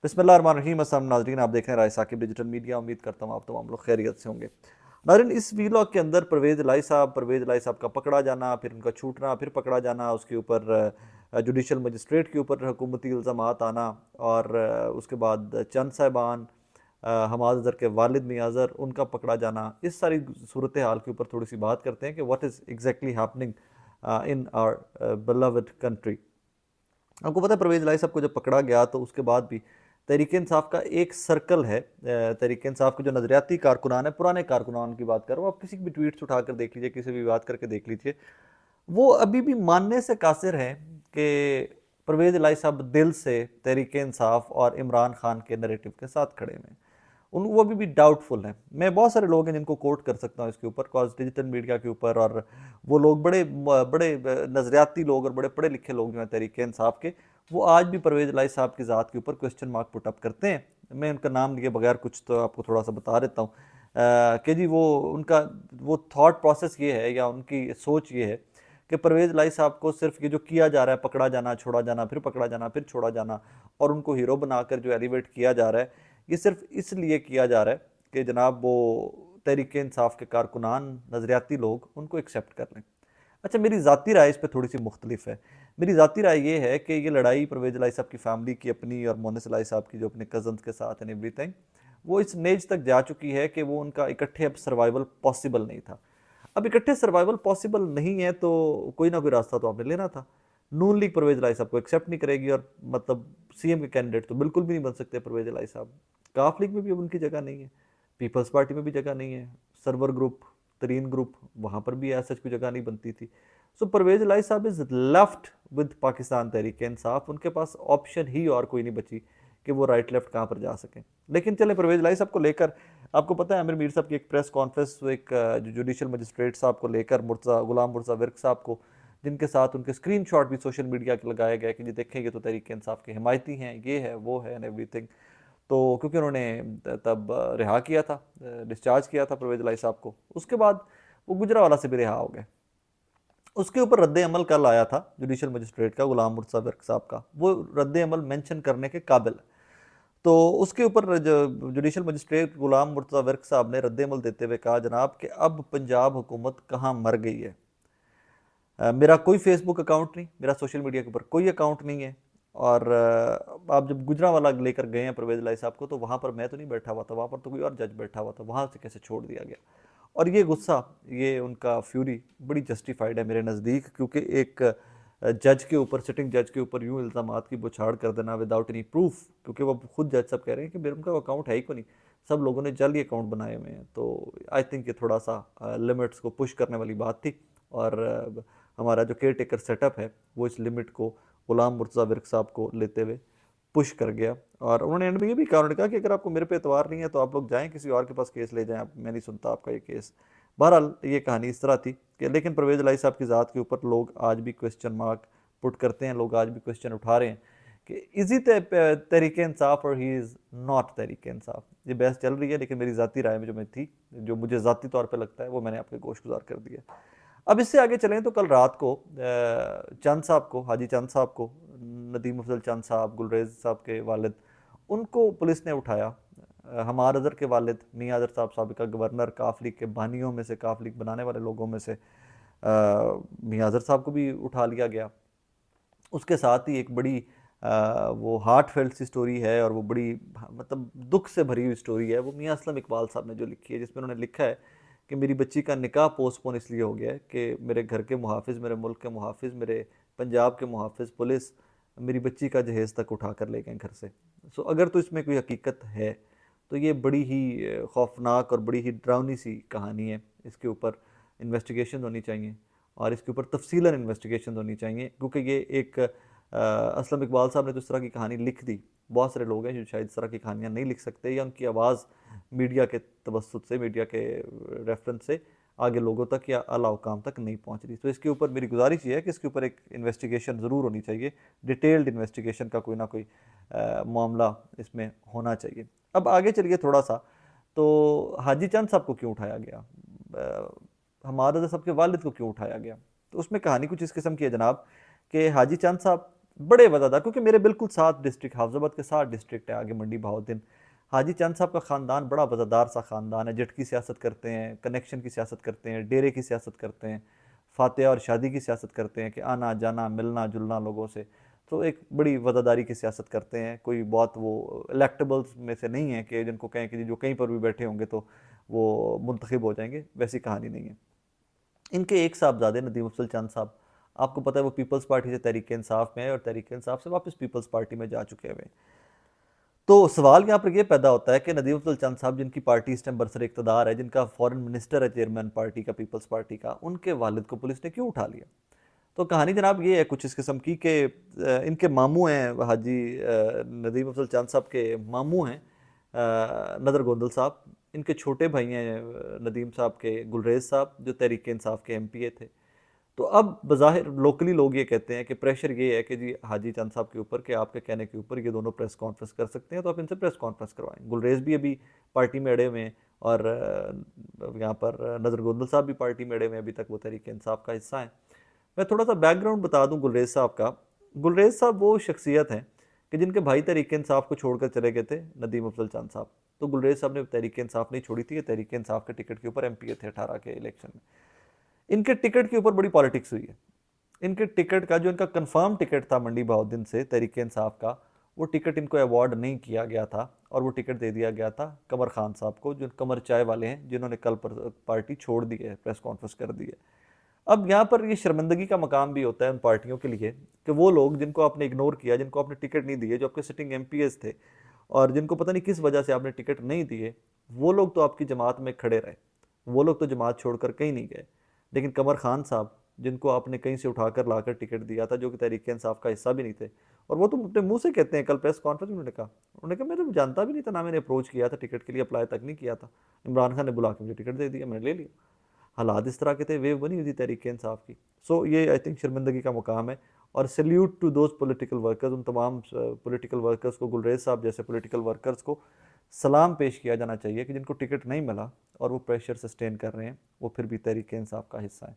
बिस्मिल्लाहिर्रहमानिर्रहीम। अस्सलाम नाज़रीन, आप देख रहे हैं राय साकिब डिजिटल मीडिया। उम्मीद करता हूँ आप तमाम लोग खैरियत से होंगे। नाज़रीन, इस वीलॉग के अंदर परवेज़ लाई साहब का पकड़ा जाना, फिर उनका छूटना, फिर पकड़ा जाना, उसके ऊपर जुडिशल मजिस्ट्रेट के ऊपर हुकूमती इल्ज़ामात आना, और उसके बाद चंद साहिबान, हमाद अज़हर के वालिद मियां अज़हर, उनका पकड़ा जाना, इस सारी सूरत हाल के ऊपर थोड़ी सी बात करते हैं कि what is exactly happening in our beloved country. आपको पता है परवेज़ लाई साहब को जब पकड़ा गया तो उसके बाद भी तहरीक इंसाफ का एक सर्कल है। तहरीक इंसाफ के जो नज़रियाती कारकुनान है, पुराने कारकुनान की बात कर रहा हूँ, आप किसी की भी ट्वीट्स उठाकर देख लीजिए, किसी भी बात करके देख लीजिए, वो अभी भी मानने से कासिर हैं कि परवेज़ लाई साहब दिल से तहरीक इंसाफ और इमरान खान के नरेटिव के साथ खड़े हुए हैं। उन वो अभी भी डाउटफुल हैं। मैं बहुत सारे लोग हैं जिनको कोट कर सकता हूँ इसके ऊपर, कॉज डिजिटल मीडिया के ऊपर, और वो लोग बड़े बड़े नज़रियाती लोग और बड़े पढ़े लिखे लोग जो हैं तहरीक इंसाफ के, वो आज भी परवेज़ लाई साहब की ज़ात के ऊपर क्वेश्चन मार्क पुट अप करते हैं। मैं उनका नाम लिए बगैर कुछ तो आपको थोड़ा सा बता देता हूँ कि जी वो उनका वो थॉट प्रोसेस ये है, या उनकी सोच ये है कि परवेज़ लाई साहब को सिर्फ ये जो किया जा रहा है, पकड़ा जाना, छोड़ा जाना, फिर पकड़ा जाना, फिर छोड़ा जाना, और उनको हीरो बनाकर जो एलिवेट किया जा रहा है, ये सिर्फ इसलिए किया जा रहा है कि जनाब वो तहरीक इंसाफ के कारकुनान, नज़रियाती लोग उनको एक्सेप्ट कर लें। अच्छा, मेरी ज़ाती राय इस पर थोड़ी सी मुख्तलिफ है। मेरी ज़ाती राय ये है कि ये लड़ाई परवेज़ लाई साहब की फैमिली की अपनी और मोनिस लाई साहब की जो अपने कज़न्स के साथ एंड एवरीथिंग, वो इस नेज तक जा चुकी है कि वो उनका इकट्ठे अब सर्वाइवल पॉसिबल नहीं था। अब इकट्ठे सर्वाइवल पॉसिबल नहीं है तो कोई ना कोई रास्ता तो आपने लेना था। नून लीग परवेज़ लाई साहब को एक्सेप्ट नहीं करेगी, और मतलब सीएम के कैंडिडेट तो बिल्कुल भी नहीं बन सकते परवेज़ लाई साहब। काफ लीग में भी अब उनकी जगह नहीं है, पीपल्स पार्टी में भी जगह नहीं है, सरवर ग्रुप, तरीन ग्रुप, वहाँ पर भी ऐसा कोई जगह नहीं बनती थी। सो परवेज़ लाई साहब is left with Pakistan Tehreek Insaf. उनके पास ऑप्शन ही और कोई नहीं बची कि वो राइट लेफ्ट कहाँ पर जा सकें। लेकिन चले, परवेज़ लाई साहब को लेकर आपको पता है आमिर मीर साहब की एक प्रेस कॉन्फ्रेंस, एक जो जुडिशल मजिस्ट्रेट साहब को लेकर, गुलाम मुर्तज़ा विर्क साहब को, जिनके साथ उनके स्क्रीनशॉट भी सोशल मीडिया के लगाया गया कि जी देखें ये तो तहरीक इंसाफ के हिमायती हैं, ये है वो है एंड एवरीथिंग। तो क्योंकि उन्होंने तब रिहा किया था, डिस्चार्ज किया था परवेज़ लाई साहब को, उसके बाद वो गुजरावाला से भी रिहा हो गए। उसके ऊपर रद्द अमल कल आया था जुडिशल मजिस्ट्रेट का, गुलाम मुर्तज़ा विर्क साहब का, वो रद्द अमल मेंशन करने के काबिल है। तो उसके ऊपर जो जुडिशल मजिस्ट्रेट गुलाम मुर्तज़ा विर्क साहब ने रद्द-ए-अमल देते हुए कहा जनाब कि अब पंजाब हुकूमत कहाँ मर गई है। मेरा कोई फेसबुक अकाउंट नहीं, मेरा सोशल मीडिया के ऊपर कोई अकाउंट नहीं है, और आप जब गुजरांवाला लेकर गए हैं परवेज़ लाई साहब को, तो वहाँ पर मैं तो नहीं बैठा हुआ था, वहाँ पर तो कोई और जज बैठा हुआ था, वहाँ से कैसे छोड़ दिया गया। और ये गुस्सा, ये उनका फ्यूरी बड़ी जस्टिफाइड है मेरे नज़दीक, क्योंकि एक जज के ऊपर, सिटिंग जज के ऊपर यूँ इल्ज़ामात की बौछार कर देना विदाउट एनी प्रूफ, क्योंकि वो खुद जज साहब कह रहे हैं कि मेरे उनका अकाउंट है ही को नहीं, सब लोगों ने जाली अकाउंट बनाए हुए हैं। तो आई थिंक ये थोड़ा सा लिमिट्स को पुश करने वाली बात थी, और हमारा जो केयर टेकर सेटअप है वो इस लिमिट को गुलाम मुर्तज़ा विर्क साहब को लेते हुए पुश कर गया। और उन्होंने एंड में ये भी कहा, उन्होंने कहा कि अगर आपको मेरे पे एतबार नहीं है तो आप लोग जाएं किसी और के पास केस ले जाएं, आप, मैं नहीं सुनता आपका ये केस। बहरहाल ये कहानी इस तरह थी कि, लेकिन परवेज़ लाई साहब की ज़ात के ऊपर लोग आज भी क्वेश्चन मार्क पुट करते हैं, लोग आज भी क्वेश्चन उठा रहे हैं कि इज़ ही तहरीक इंसाफ और he is not Tehreek Insaf. ये बहस चल रही है, लेकिन मेरी ज़ाती राय में जो मैं थी, जो मुझे ज़ाती तौर पर लगता है, वो मैंने आपके गोशगुजार कर दिया। अब इससे आगे चलें तो कल रात को चंद साहब को, हाजी चंद साहब को, नदीम अफजल चंद साहब, गुलरेज साहब के वालिद, उनको पुलिस ने उठाया। हमार अज़हर के वालिद मियां अज़हर साहब, साबिका गवर्नर, काफ लीग के बानियों में से, काफ लीग बनाने वाले लोगों में से मियां अज़हर साहब को भी उठा लिया गया। उसके साथ ही एक बड़ी वो हार्ट फेल्ट सी स्टोरी है, और वो बड़ी मतलब दुख से भरी हुई स्टोरी है, वो मियां असलम इकबाल साहब ने जो लिखी है, जिसमें उन्होंने लिखा है कि मेरी बच्ची का निकाह पोस्टपोन इसलिए हो गया है कि मेरे घर के मुहाफिज, मेरे मुल्क के मुहाफिज, मेरे पंजाब के मुहाफिज, पुलिस मेरी बच्ची का जहेज़ तक उठा कर ले गए घर से। सो अगर तो इसमें कोई हकीकत है तो ये बड़ी ही खौफनाक और बड़ी ही डरावनी सी कहानी है। इसके ऊपर इन्वेस्टिगेशन होनी चाहिए, और इसके ऊपर तफसीलन इन्वेस्टिगेशन होनी चाहिए, क्योंकि ये एक असलम इकबाल साहब ने तो इस तरह की कहानी लिख दी। बहुत सारे लोग हैं जो शायद इस तरह की कहानियाँ नहीं लिख सकते, या उनकी आवाज़ मीडिया के तवस्सुत से, मीडिया के रेफरेंस से आगे लोगों तक या आला हुकाम तक नहीं पहुंच रही। तो इसके ऊपर मेरी गुजारिश ये है कि इसके ऊपर एक इन्वेस्टिगेशन ज़रूर होनी चाहिए, डिटेल्ड इन्वेस्टिगेशन का कोई ना कोई मामला इसमें होना चाहिए। अब आगे चलिए थोड़ा सा, तो हाजी चंद साहब को क्यों उठाया गया, हमारा साहब के वालिद को क्यों उठाया गया, तो उसमें कहानी कुछ इस किस्म की है जनाब कि हाजी चंद साहब बड़े वज़ादार, क्योंकि मेरे बिल्कुल 7 डिस्ट्रिक्ट, हाफ़िज़ाबाद के 7 डिस्ट्रिक्ट है आगे मंडी बहाउद्दीन। हाजी चांद साहब का ख़ानदान बड़ा वज़ादार सा ख़ानदान है, जट की सियासत करते हैं, कनेक्शन की सियासत करते हैं, डेरे की सियासत करते हैं, फ़ातिहा और शादी की सियासत करते हैं कि आना जाना मिलना जुलना लोगों से। तो एक बड़ी वज़ादारी की सियासत करते हैं। कोई बहुत वो इलेक्टेबल्स में से नहीं है कि जिनको कहें कि जो कहीं पर भी बैठे होंगे तो वो मुंतखब हो जाएंगे, वैसी कहानी नहीं है। इनके एक साहबजादे नदीम अफजल चंद साहब, आपको पता है वो पीपल्स पार्टी से तहरीक इंसाफ में है और तहरीक इंसाफ से वापस पीपल्स पार्टी में जा चुके हुए। तो सवाल यहाँ पर यह पैदा होता है कि नदीम अफजल चंद साहब, जिनकी पार्टी इस टाइम बरसर इक़्तिदार है, जिनका फॉरेन मिनिस्टर है चेयरमैन पार्टी का, पीपल्स पार्टी का, उनके वालिद को पुलिस ने क्यों उठा लिया? तो कहानी जनाब ये है कुछ इस किस्म की कि इनके मामू हैं हाजी नदीम अफजल चंद साहब के मामू हैं नदर गोंदल साहब। इनके छोटे भाई हैं नदीम साहब के गुलरेज साहब, जो तहरीक इंसाफ के एमपीए थे। तो अब बज़ाहिर लोकली लोग ये कहते हैं कि प्रेशर ये है कि जी हाजी चंद साहब के ऊपर कि आपके कहने के ऊपर ये दोनों प्रेस कॉन्फ्रेंस कर सकते हैं, तो आप इनसे प्रेस कॉन्फ्रेंस करवाएं। गुलरेज भी अभी पार्टी में अड़े हुए हैं और यहाँ पर नदर गोंदल साहब भी पार्टी में अड़े हुए हैं, अभी तक वो तहरीक इंसाफ का हिस्सा है। मैं थोड़ा सा बैकग्राउंड बता दूं गुलरेज साहब का। गुलरेज साहब वो शख्सियत हैं कि जिनके भाई तहरीक इंसाफ को छोड़कर चले गए थे नदीम अफजल चंद साहब। तो गुलरेज साहब ने तहरीक इंसाफ नहीं छोड़ी थी, ये तहरीक इंसाफ के टिकट के ऊपर एमपीए थे 18 के इलेक्शन में। इनके टिकट के ऊपर बड़ी पॉलिटिक्स हुई है। इनके टिकट का जो इनका कंफर्म टिकट था मंडी बहाउद्दीन से तहरीक इंसाफ का, वो टिकट इनको अवार्ड नहीं किया गया था और वो टिकट दे दिया गया था कमर खान साहब को, जो कमर चाय वाले हैं, जिन्होंने कल पर पार्टी छोड़ दी है, प्रेस कॉन्फ्रेंस कर दी है। अब यहाँ पर ये शर्मिंदगी का मकाम भी होता है उन पार्टियों के लिए कि वो लोग जिनको आपने इग्नोर किया, जिनको आपने टिकट नहीं दिए, जो आपके सिटिंग एमपीएस थे और जिनको पता नहीं किस वजह से आपने टिकट नहीं दिए, वो लोग तो आपकी जमात में खड़े रहे, वो लोग तो जमात छोड़कर कहीं नहीं गए। लेकिन कमर खान साहब, जिनको आपने कहीं से उठाकर लाकर टिकट दिया था, जो कि तहरीक इंसाफ का हिस्सा भी नहीं थे, और वो तो अपने मुंह से कहते हैं, कल प्रेस कॉन्फ्रेंस में उन्होंने कहा मैं तो जानता भी नहीं था, ना मैंने अप्रोच किया था टिकट के लिए, अप्लाई तक नहीं किया था, इमरान खान ने बुला के मुझे टिकट दे दिया, मैंने ले लिया। हालात इस तरह के थे, वेव बनी हुई थी तहरीक इंसाफ की। सो ये आई थिंक शर्मिंदगी का मुकाम है। और salute to those political workers, उन तमाम पॉलिटिकल वर्कर्स को, गुलरेज साहब जैसे पॉलिटिकल वर्कर्स को सलाम पेश किया जाना चाहिए कि जिनको टिकट नहीं मिला और वो प्रेशर सस्टेन कर रहे हैं, वो फिर भी तहरीक इंसाफ का हिस्सा है।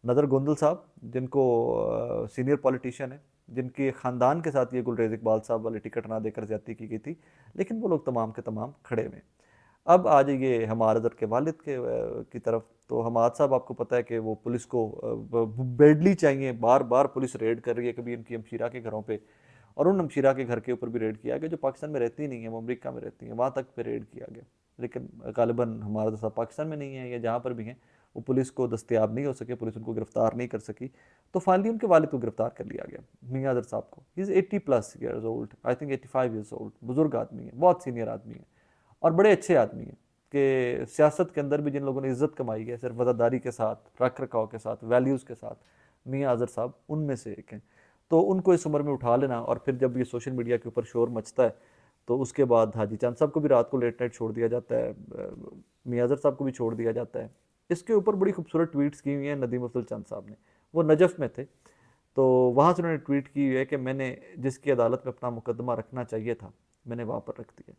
नदर गोंदल साहब, जिनको सीनियर पॉलिटिशियन है, जिनके ख़ानदान के साथ ये गुलरेज इकबाल साहब वाले टिकट ना देकर ज्यादती की गई थी, लेकिन वो लोग तमाम के तमाम खड़े हुए। अब आ जाइए हमार अज़हर के वालिद के की तरफ। तो हमाद साहब, आपको पता है कि वो पुलिस को बेडली चाहिए, बार बार पुलिस रेड कर रही है, कभी इनकी हमशीरा के घरों पे, और उन हमशीरा के घर के ऊपर भी रेड किया गया जो पाकिस्तान में रहती नहीं है, वो अमेरिका में रहती हैं, वहाँ तक पे रेड किया गया। लेकिन गालिबन हमारा साहब पाकिस्तान में नहीं है, या जहाँ पर भी हैं वो पुलिस को दस्तयाब नहीं हो सके, पुलिस उनको गिरफ्तार नहीं कर सकी। तो फाइनली उनके वालिद को गिरफ्तार कर लिया गया, मियाँ अज़हर साहब को। He is 80+ years old, I think 85 years old, बुजुर्ग आदमी है, बहुत सीनियर आदमी है और बड़े अच्छे आदमी हैं कि सियासत के अंदर भी जिन लोगों ने इज़्ज़त कमाई है सिर्फ वफादारी के साथ, रख रखाव के साथ, वैल्यूज़ के साथ, मियाँ अज़हर साहब उनमें से एक हैं। तो उनको इस उम्र में उठा लेना, और फिर जब ये सोशल मीडिया के ऊपर शोर मचता है, तो उसके बाद हाजी चांद साहब को भी रात को लेट नाइट छोड़ दिया जाता है, मियाँ अज़हर साहब को भी छोड़ दिया जाता है। इसके ऊपर बड़ी खूबसूरत ट्वीट्स की हुई हैं नदीम अफजल चंद साहब ने। वो नजफ़ में थे, तो वहाँ से उन्होंने ट्वीट की हुई है कि मैंने जिसकी अदालत में अपना मुकदमा रखना चाहिए था, मैंने वहाँ पर रख दिया।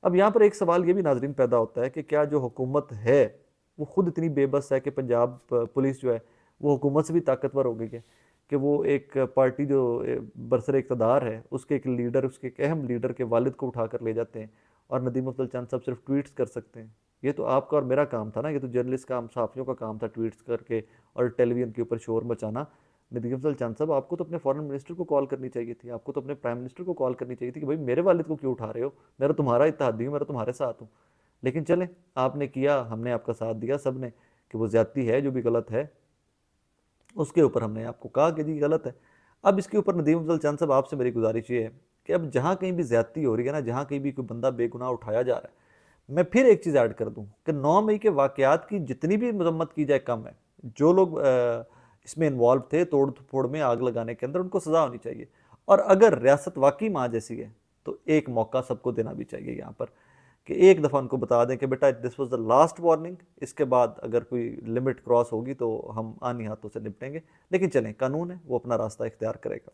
अब यहाँ पर एक सवाल ये भी नाजरीन पैदा होता है कि क्या जो हुकूमत है वो खुद इतनी बेबस है कि पंजाब पुलिस जो है वो हुकूमत से भी ताकतवर हो गई है कि वो एक पार्टी जो बरसर इक़्तिदार है उसके एक लीडर, उसके एक अहम लीडर के वालिद को उठा कर ले जाते हैं, और नदीम अफजल चंद साहब सिर्फ ट्वीट्स कर सकते हैं। ये तो आपका और मेरा काम था ना, ये तो जर्नलिस्ट का, हम सहाफ़ियों का काम था ट्वीट्स करके और टेलीविज़न के ऊपर शोर मचाना। नदीम अफजल चंद साहब, आपको तो अपने फॉरेन मिनिस्टर को कॉल करनी चाहिए थी, आपको तो अपने प्राइम मिनिस्टर को कॉल करनी चाहिए थी कि भाई मेरे वालिद को क्यों उठा रहे हो, मैं तो तुम्हारा इत्तेहादी हूँ, मैं तो तुम्हारे साथ हूँ। लेकिन चलें, आपने किया, हमने आपका साथ दिया सब ने कि वो ज़्यादती है जो भी गलत है, उसके ऊपर हमने आपको कहा कि जी गलत है। अब इसके ऊपर नदीम अफजल चंद साहब, आपसे मेरी गुजारिश ये है कि अब जहाँ कहीं भी ज़्यादती हो रही है ना, जहाँ कहीं भी कोई बंदा बेगुनाह उठाया जा रहा है, मैं फिर एक चीज़ ऐड कर दूँ कि 9 मई के वाक़यात की जितनी भी मजम्मत की जाए कम है। जो लोग इसमें इन्वॉल्व थे, तोड़ फोड़ में, आग लगाने के अंदर, उनको सज़ा होनी चाहिए। और अगर रियासत वाकई माँ जैसी है तो एक मौका सबको देना भी चाहिए यहाँ पर, कि एक दफ़ा उनको बता दें कि बेटा this was the last warning, इसके बाद अगर कोई लिमिट क्रॉस होगी तो हम आनी हाथों से निपटेंगे। लेकिन चलें, कानून है, वो अपना रास्ता इख्तियार करेगा।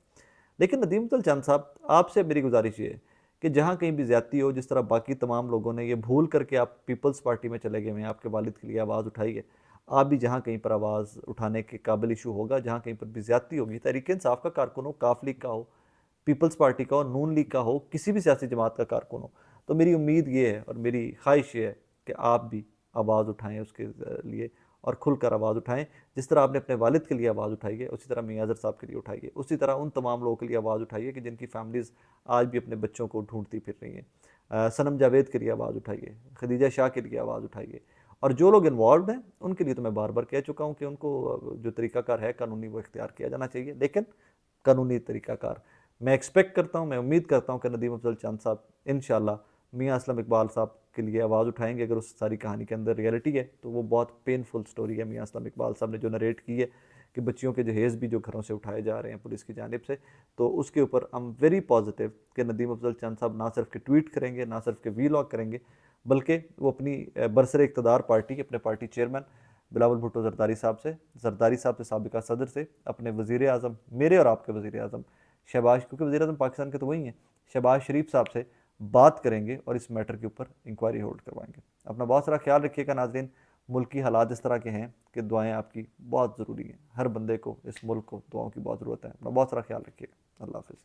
लेकिन नदीम अफजल चंद साहब, आपसे मेरी गुजारिश ये है कि जहाँ कहीं भी ज़्यादती हो, जिस तरह बाकी तमाम लोगों ने ये भूल करके आप पीपल्स पार्टी में चले गए हैं, आपके वालिद के लिए आवाज़ उठाई है, आप भी जहाँ कहीं पर आवाज़ उठाने के काबिल इशू होगा, जहाँ कहीं पर भी ज़्यादती होगी, तहरीक इंसाफ का कारकुन हो, काफली का हो, पीपल्स पार्टी का हो, नून लीग का हो, किसी भी सियासी जमात का कारकुन हो। तो मेरी उम्मीद ये है और मेरी ख्वाहिश ये है कि आप भी आवाज़ उठाएं उसके लिए और खुलकर आवाज़ उठाएं। जिस तरह आपने अपने वालिद के लिए आवाज़ उठाई है, उसी तरह मियां अज़हर साहब के लिए उठाइए। उसी तरह उन तमाम लोगों के लिए आवाज़ उठाइए कि जिनकी फैमिलीज़ आज भी अपने बच्चों को ढूंढती फिर रही हैं। सनम जावेद के लिए आवाज़ उठाइए, खदीजा शाह के लिए आवाज़ उठाइए। और जो लोग इन्वॉल्व हैं उनके लिए तो मैं बार बार कह चुका हूँ कि उनको जो तरीकाकार है कानूनी वो इख्तियार किया जाना चाहिए, लेकिन कानूनी तरीकाकार। मैं एक्सपेक्ट करता हूँ, मैं उम्मीद करता हूँ कि नदीम अफजल चंद साहब इंशाल्लाह मियाँ असलम इकबाल साहब के लिए आवाज़ उठाएंगे। अगर उस सारी कहानी के अंदर रियलिटी है तो वो बहुत पेनफुल स्टोरी है मियाँ असलम इकबाल साहब ने जो नरेट की है कि बच्चियों के जहेज़ भी जो घरों से उठाए जा रहे हैं पुलिस की जानिब से। तो उसके ऊपर आई एम वेरी पॉजिटिव कि नदीम अफजल चंद साहब ना सिर्फ के ट्वीट करेंगे, ना सिर्फ के वीलॉग करेंगे, बल्कि वो अपनी बरसर इक़्तिदार पार्टी, अपने पार्टी चेयरमैन बिलावल भुट्टो जरदारी साहब से साबिका सदर से, अपने वज़ीर आज़म, मेरे और आपके वज़ीर आज़म शहबाज, क्योंकि वज़ीर आज़म पाकिस्तान के तो वही हैं, शहबाज शरीफ साहब से बात करेंगे और इस मैटर के ऊपर इंक्वायरी होल्ड करवाएंगे। अपना बहुत सारा ख्याल रखिएगा नाज़रीन। मुल्क की हालात इस तरह के हैं कि दुआएं आपकी बहुत ज़रूरी हैं। हर बंदे को, इस मुल्क को दुआओं की बहुत ज़रूरत है। अपना बहुत सारा ख्याल रखिएगा। अल्लाह हाफ़िज़।